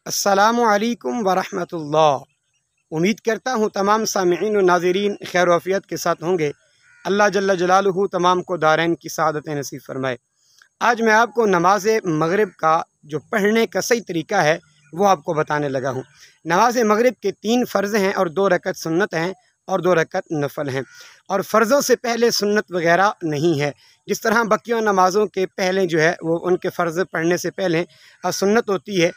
अस्सलामु अलैकुम वरहमतुल्लाह। उम्मीद करता हूँ तमाम सामिईन व नाज़रीन खैर वाफ़ियत के साथ होंगे। अल्लाह जल्ल जलालुहु तमाम को दारैन की सआदत नसीब फरमाए। आज मैं आपको नमाज मगरिब का जो पढ़ने का सही तरीका है वो आपको बताने लगा हूँ। नमाज मगरिब के 3 फ़र्ज़ हैं और 2 रकत सुन्नत हैं और 2 रकत नफल हैं, और फ़र्ज़ों से पहले सुन्नत वगैरह नहीं है। जिस तरह बकियों नमाज़ों के पहले जो है वो उनके फ़र्ज़ पढ़ने से पहले सुन्नत होती है,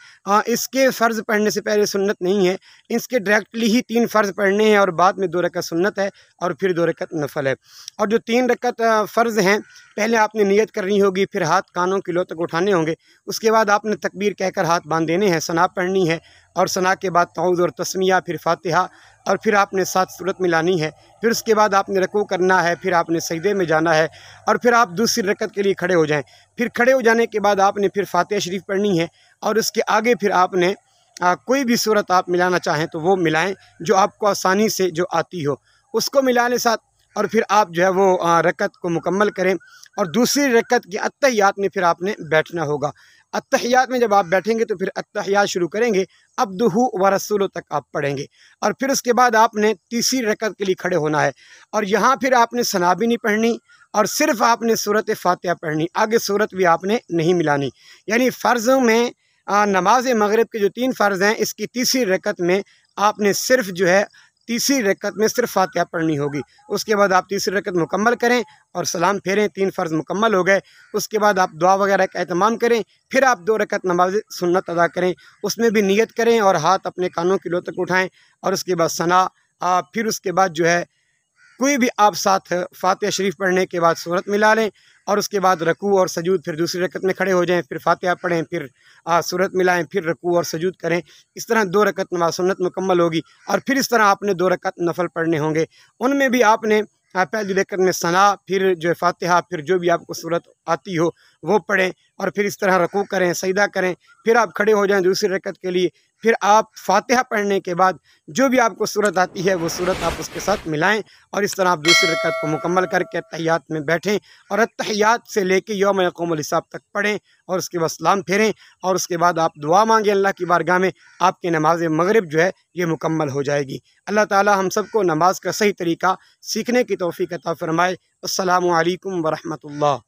इसके फ़र्ज़ पढ़ने से पहले सुन्नत नहीं है। इसके डायरेक्टली ही 3 फ़र्ज़ पढ़ने हैं और बाद में 2 रकत सुन्नत है और फिर 2 रकत नफल है। और जो 3 रकत फ़र्ज़ हैं, पहले आपने नियत करनी होगी, फिर हाथ कानों की लो तक उठाने होंगे, उसके बाद आपने तकबीर कहकर हाथ बांध देने हैं, सना पढ़नी है और सना के बाद तऊज़ और तस्मिया, फिर फातिहा, और फिर आपने 7 सूरत मिलानी है। फिर उसके बाद आपने रकू करना है, फिर आपने सजदे में जाना है और फिर आप दूसरी रकत के लिए खड़े हो जाएं। फिर खड़े हो जाने के बाद आपने फिर फातिहा शरीफ पढ़नी है और उसके आगे फिर आपने कोई भी सूरत आप मिलाना चाहें तो वो मिलाएं जो आपको आसानी से जो आती हो, उसको मिलाने साथ और फिर आप जो है वो रकत को मुकम्मल करें। और दूसरी रकत की अत्तहियात में फिर आपने बैठना होगा। अत्तहियात में जब आप बैठेंगे तो फिर अत्तहियात शुरू करेंगे, अब्दुहु व रसूलु तक आप पढ़ेंगे और फिर उसके बाद आपने तीसरी रकत के लिए खड़े होना है और यहाँ फिर आपने सना भी नहीं पढ़नी और सिर्फ आपने सूरत फातिहा पढ़नी, आगे सूरत भी आपने नहीं मिलानी। यानी फ़र्ज़ों में नमाज मगरिब के जो 3 फ़र्ज़ हैं, इसकी तीसरी रकत में आपने सिर्फ जो है तीसरी रकत में सिर्फ फातिहा पढ़नी होगी। उसके बाद आप तीसरी रकत मुकम्मल करें और सलाम फेरें, 3 फ़र्ज़ मुकम्मल हो गए। उसके बाद आप दुआ वगैरह का एहतमाम करें, फिर आप 2 रकत नमाज सुन्नत अदा करें, उसमें भी नियत करें और हाथ अपने कानों की लो तक उठाएं और उसके बाद सना, फिर उसके बाद जो है कोई भी आप साथ फातिहा शरीफ पढ़ने के बाद सूरत मिला लें और उसके बाद रकू और सजूद, फिर दूसरी रकत में खड़े हो जाएं, फिर फातिहा पढ़ें, फिर सूरत मिलाएं, फिर रकू और सजूद करें। इस तरह 2 रकत नमाज सुन्नत मुकम्मल होगी और फिर इस तरह आपने 2 रकत नफल पढ़ने होंगे। उनमें भी आपने पहली रकत में सना, फिर जो है फातिहा, फिर जो भी आपको सूरत आती हो वो पढ़ें और फिर इस तरह रकू करें, सजदा करें, फिर आप खड़े हो जाएं दूसरी रकत के लिए। फिर आप फातिहा पढ़ने के बाद जो भी आपको सूरत आती है वो सूरत आप उसके साथ मिलाएं और इस तरह आप दूसरी रकत को मुकम्मल करके अत्तहियात में बैठें और अत्तहियात से लेके यौम यक़ूमुल हिसाब तक पढ़ें और उसके बाद सलाम फेरें और उसके बाद आप दुआ मांगें अल्लाह की बारगाह में। आपकी नमाज मगरिब जो है ये मुकम्मल हो जाएगी। अल्लाह ताला हम सबको नमाज का सही तरीका सीखने की तौफीक अता फरमाए। अस्सलामु अलैकुम वरहमतुल्लाह।